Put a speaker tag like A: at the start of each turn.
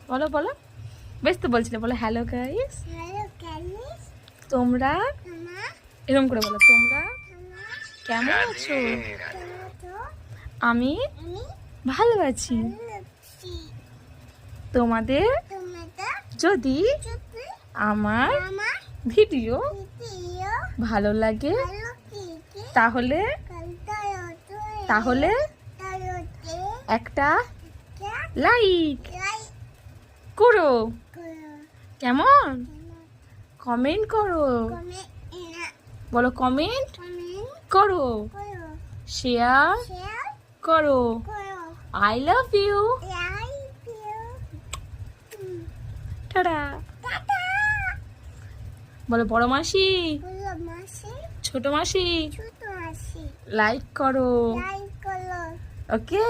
A: বলো বলো, বেশ তো বলছিলে, বলো হ্যালো গাইস।
B: হ্যালো গাইস,
A: তোমরা
B: তোমরা
A: এরকম করে বলো, তোমরা
B: তোমরা
A: কেমন আছো?
B: কেমন আছো?
A: আমি
B: আমি
A: ভালো আছি।
B: ভালো আছি।
A: তোমাদের
B: তোমাদের
A: যদি
B: যদি
A: আমার
B: আমার
A: ভিডিও
B: ভিডিও
A: ভালো লাগে
B: ভালো লাগে
A: তাহলে তাহলে একটা লাইক
B: লাইক
A: করো,
B: করো,
A: কেমন? কমেন্ট করো, বলো কমেন্ট
B: কমেন্ট
A: করো,
B: করো,
A: শেয়ার
B: শেয়ার
A: করো।
B: করো।
A: I love you.
B: Like you.
A: টাটা।
B: টাটা।
A: বলো বড় মাসি,
B: বলো মাসি,
A: ছোট মাসি,
B: ছোট মাসি,
A: লাইক করো।
B: লাইক করো।
A: ওকে।